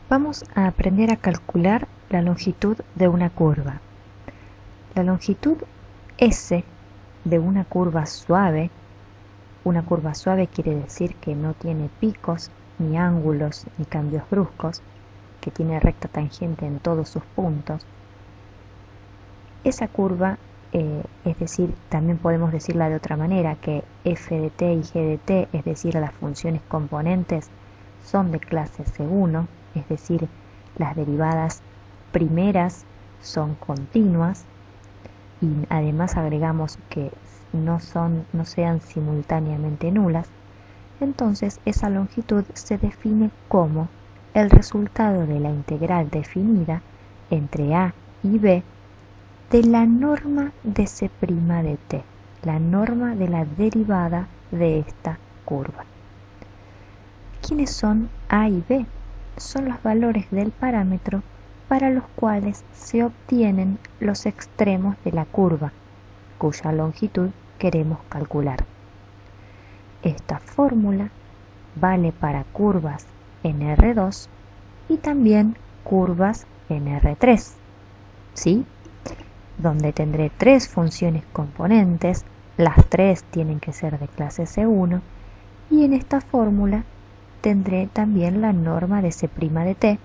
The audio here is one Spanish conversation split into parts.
Vamos a aprender a calcular la longitud de una curva. La longitud S de una curva suave quiere decir que no tiene picos, ni ángulos, ni cambios bruscos, que tiene recta tangente en todos sus puntos. Esa curva, es decir, también podemos decirla de otra manera, que f de t y g de t, es decir, las funciones componentes, son de clase C1, es decir, las derivadas primeras son continuas, y además agregamos que no sean simultáneamente nulas. Entonces esa longitud se define como el resultado de la integral definida entre a y b de la norma de c' de t, la norma de la derivada de esta curva. ¿Quiénes son a y b? Son los valores del parámetro para los cuales se obtienen los extremos de la curva, cuya longitud queremos calcular. Esta fórmula vale para curvas en R2 y también curvas en R3, ¿sí? Donde tendré tres funciones componentes, las tres tienen que ser de clase C1, y en esta fórmula tendré también la norma de C' de t,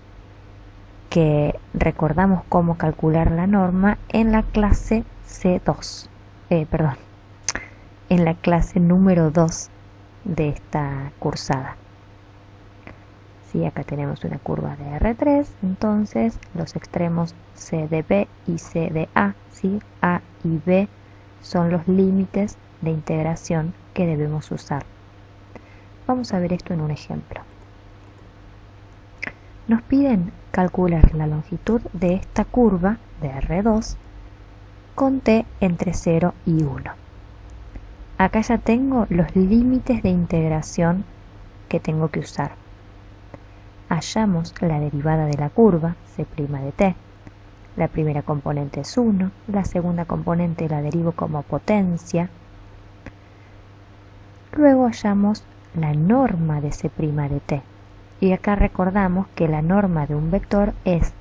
que recordamos cómo calcular la norma en la clase C2, en la clase número 2 de esta cursada. Sí, acá tenemos una curva de R3, entonces los extremos C de B y C de A, ¿sí? A y B son los límites de integración que debemos usar. Vamos a ver esto en un ejemplo. Nos piden calcular la longitud de esta curva de R2 con t entre 0 y 1. Acá ya tengo los límites de integración que tengo que usar. Hallamos la derivada de la curva, C' de t. La primera componente es 1, la segunda componente la derivo como potencia. Luego hallamos la norma de C' de t. Y acá recordamos que la norma de un vector es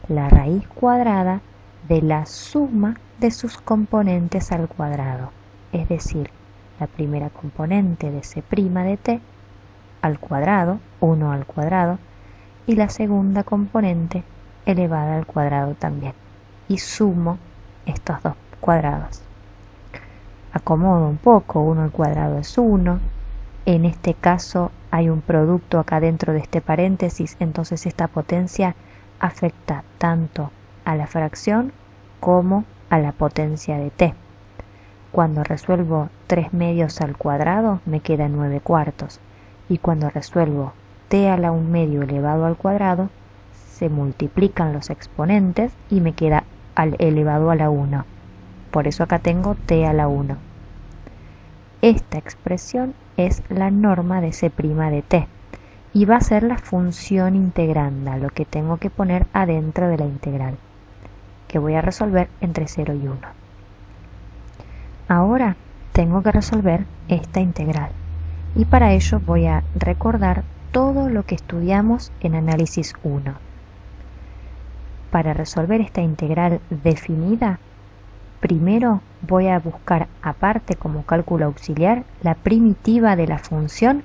la raíz cuadrada de la suma de sus componentes al cuadrado, es decir, la primera componente de C' de t al cuadrado, 1 al cuadrado, y la segunda componente elevada al cuadrado también, y sumo estos dos cuadrados. Acomodo un poco, 1 al cuadrado es 1, en este caso hay un producto acá dentro de este paréntesis, entonces esta potencia afecta tanto a la fracción como a la potencia de t. Cuando resuelvo 3 medios al cuadrado me queda 9 cuartos, y cuando resuelvo t a la 1 medio elevado al cuadrado se multiplican los exponentes y me queda elevado a la 1. Por eso acá tengo t a la 1. Esta expresión es la norma de C' de t y va a ser la función integranda, lo que tengo que poner adentro de la integral, que voy a resolver entre 0 y 1. Ahora tengo que resolver esta integral y para ello voy a recordar todo lo que estudiamos en análisis 1. Para resolver esta integral definida, primero voy a buscar aparte como cálculo auxiliar la primitiva de la función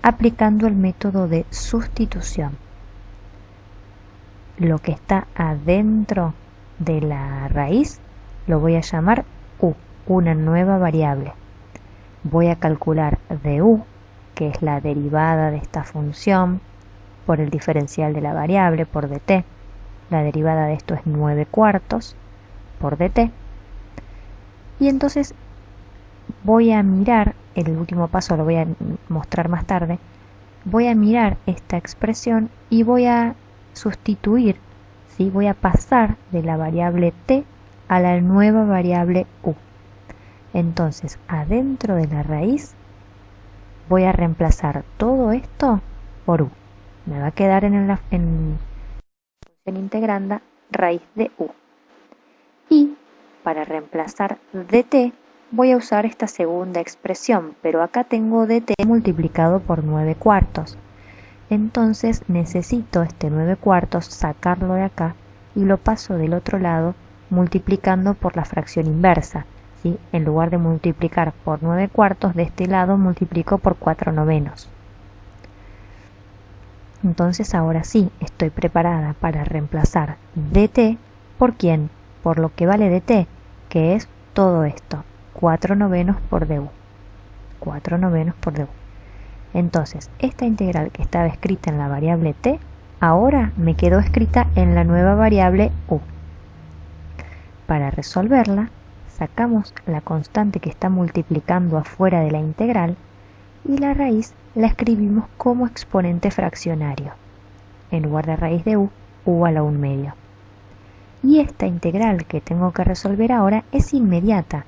aplicando el método de sustitución. Lo que está adentro de la raíz lo voy a llamar u, una nueva variable. Voy a calcular de u, que es la derivada de esta función, por el diferencial de la variable, por dt. La derivada de esto es 9 cuartos por dt. Y entonces voy a mirar, el último paso lo voy a mostrar más tarde, voy a mirar esta expresión y voy a sustituir, ¿sí? Voy a pasar de la variable t a la nueva variable u. Entonces, adentro de la raíz voy a reemplazar todo esto por u. Me va a quedar en función integranda raíz de u. Y para reemplazar dt voy a usar esta segunda expresión, pero acá tengo dt multiplicado por 9 cuartos. entonces necesito este 9/4 sacarlo de acá y lo paso del otro lado multiplicando por la fracción inversa, ¿sí? En lugar de multiplicar por 9/4, de este lado multiplico por 4/9. Entonces ahora sí estoy preparada para reemplazar dt por ¿quién? Por lo que vale dt, que es todo esto, 4/9 por du. 4/9 por du. Entonces, esta integral que estaba escrita en la variable t, ahora me quedó escrita en la nueva variable u. Para resolverla, sacamos la constante que está multiplicando afuera de la integral y la raíz la escribimos como exponente fraccionario. En lugar de raíz de u a la 1/2. Y esta integral que tengo que resolver ahora es inmediata,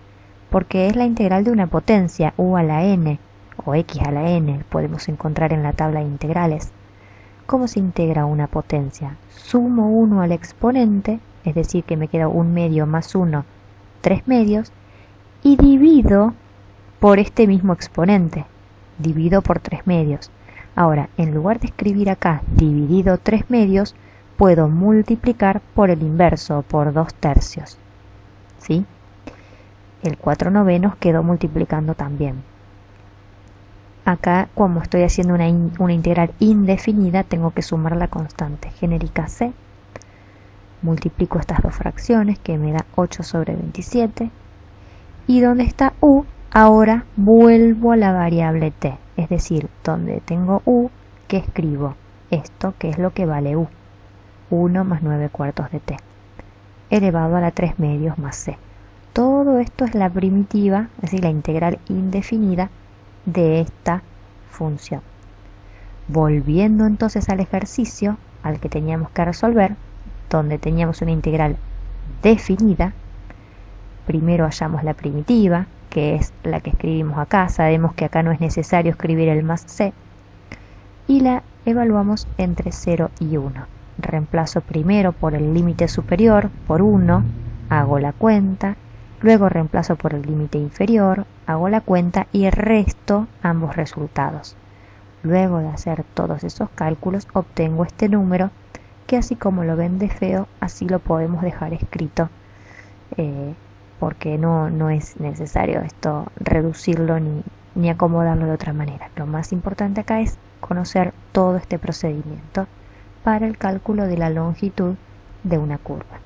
porque es la integral de una potencia, u a la n, o x a la n, podemos encontrar en la tabla de integrales. ¿Cómo se integra una potencia? Sumo 1 al exponente, es decir que me queda 1/2 más 1, 3/2, y divido por este mismo exponente, divido por 3/2. Ahora, en lugar de escribir acá dividido 3/2, puedo multiplicar por el inverso, por 2/3. ¿Sí? El 4/9 quedó multiplicando también. Acá, como estoy haciendo una integral indefinida, tengo que sumar la constante genérica c. Multiplico estas dos fracciones, que me da 8/27. Y donde está u, ahora vuelvo a la variable t. Es decir, donde tengo u, que escribo esto, que es lo que vale u. 1 más 9/4 de t, elevado a la 3/2 más c. Todo esto es la primitiva, es decir, la integral indefinida de esta función. Volviendo entonces al ejercicio al que teníamos que resolver, donde teníamos una integral definida, primero hallamos la primitiva, que es la que escribimos acá. Sabemos que acá no es necesario escribir el más c, y la evaluamos entre 0 y 1. Reemplazo primero por el límite superior, por 1, hago la cuenta, luego reemplazo por el límite inferior, hago la cuenta y resto ambos resultados. Luego de hacer todos esos cálculos obtengo este número, que así como lo ven de feo, así lo podemos dejar escrito, porque no es necesario esto reducirlo ni acomodarlo de otra manera. Lo más importante acá es conocer todo este procedimiento para el cálculo de la longitud de una curva.